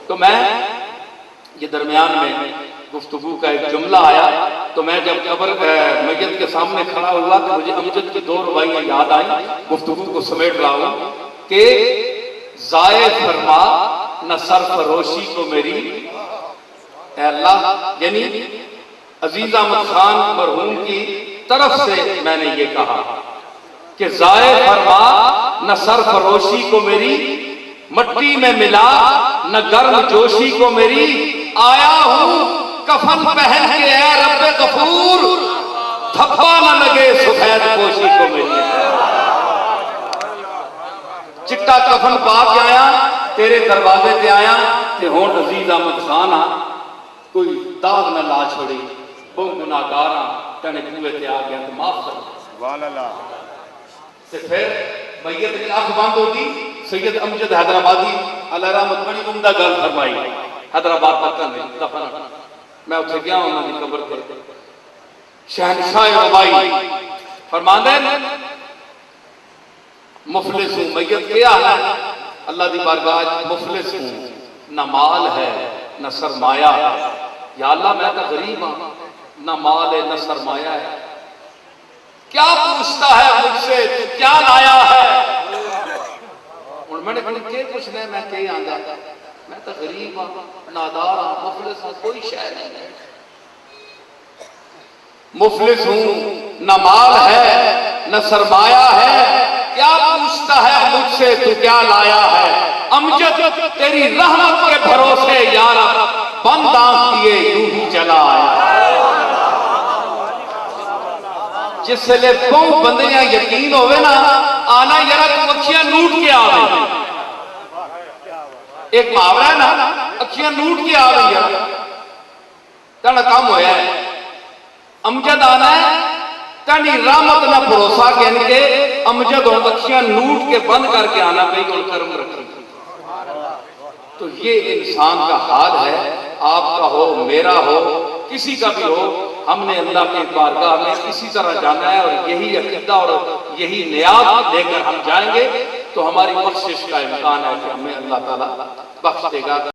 تو میں یہ درمیان میں گفتگو کا ایک جملہ آیا، تو میں جب قبر میت کے سامنے کھڑا ہوا تو مجھے امجد کی 2 روایاں یاد آئیں، گفتگو کو سمیٹ رہا ہوں کہ ضائع فرما نہ سرفروشی کو میری، اے اللہ، یعنی عزیز احمد خان مرحوم کی طرف سے میں نے یہ کہا کہ ضائع فرما نہ سرفروشی کو میری، مٹی میں ملا نہ گرم جوشی کو میری، آیا ہوں کفن پہن کے اے رب غفور، دھبا نہ لگے سفید پوشی کو میری۔ چٹا کفن پا کے آیا تیرے دروازے پہ آیا تے ہون عزیز احمد خان آ، کوئی داغ نہ لا چھوڑی، بہت گناہگاراں تنے کوئے تے آ گیا تو معاف کر۔ تے پھر میت کی آنکھ بند ہوگی، سید امجد حیدرآبادی علیہ رحمت بڑی عمدہ گل فرمائی، حیدرآباد تک میں دفن، میں اتھے گیا ہوں انہوں نے قبر پہ، شہنشاہ ربائی فرماندے مفلس ہوں، میت کیا ہے اللہ دی بارگاہ مفلس ہوں، نہ مال ہے نہ سرمایہ ہے، یا اللہ میں تو غریب ہوں، نہ مال ہے نہ سرمایہ ہے، کیا پوچھتا ہے مجھ سے تو کیا لایا ہے؟ میں نے کہا کہ کچھ نہیں، میں کہیں آنگا میں تو غریب ہوں، نادار ہوں، مفلس ہوں، کوئی شے نہیں ہے، مفلس ہوں، نہ مال ہے نہ سرمایہ ہے، کیا پوچھتا ہے مجھ سے تو کیا لایا ہے؟ امجد تیری رحمت کے بھروسے یارا بند آنکھ کیے یوں ہی چلا آیا ہے۔ جس سے لے بہت بندیاں یقین ہوئے نا آنا یارا تو اکھیاں نوٹ کے آوے، ایک محاورہ ہے نا اکھیاں نوٹ کے آوے یارا تانا کام ہویا ہے، امجد آنا ہے تانی رحمت نہ بھروسہ کہنے کے امجد اور اکھیاں نوٹ کے بند کر کے آنا پہ اور کرم رکھیں۔ تو یہ انسان کا حال ہے، آپ کا ہو میرا ہو کسی کا بھی ہو، ہم نے اللہ کے بارگاہ میں اسی طرح جانا ہے اور یہی عقیدہ اور یہی نیاز لے کر ہم جائیں گے تو ہماری بخشش کا امکان ہے کہ ہمیں اللہ تعالیٰ بخش دے گا۔